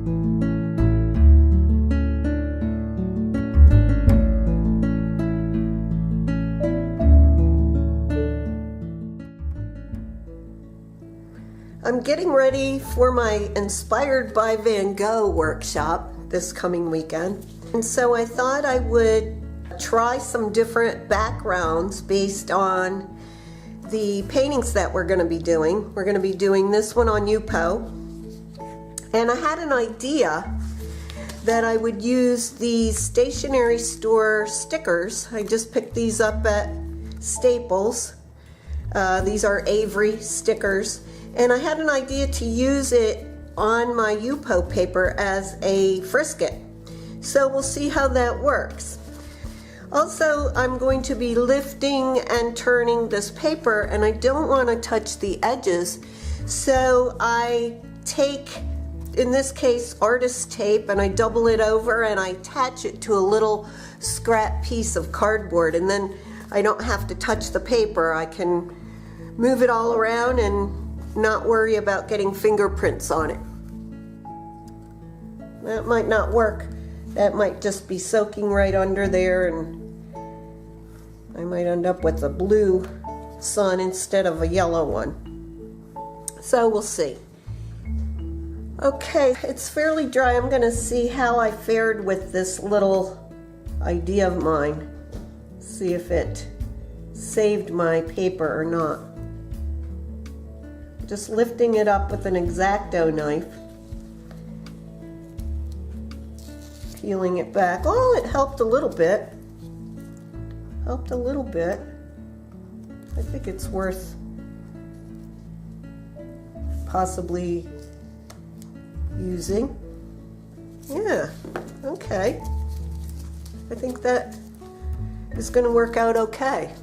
I'm getting ready for my Inspired by Van Gogh workshop this coming weekend. And so I thought I would try some different backgrounds based on the paintings that we're going to be doing. We're going to be doing this one on Yupo. And I had an idea that I would use these stationery store stickers. I just picked these up at Staples. These are Avery stickers. And I had an idea to use it on my Yupo paper as a frisket. So we'll see how that works. Also, I'm going to be lifting and turning this paper, and I don't want to touch the edges. So I take, in this case, artist tape, and I double it over and I attach it to a little scrap piece of cardboard, and then I don't have to touch the paper. I can move it all around and not worry about getting fingerprints on it. That might not work. That might just be soaking right under there, and I might end up with a blue sun instead of a yellow one. So we'll see. Okay, it's fairly dry. I'm gonna see how I fared with this little idea of mine. See if it saved my paper or not. Just lifting it up with an X-Acto knife. Peeling it back. Oh, it helped a little bit. Helped a little bit. I think it's worth possibly using. Yeah, okay. I think that is going to work out okay.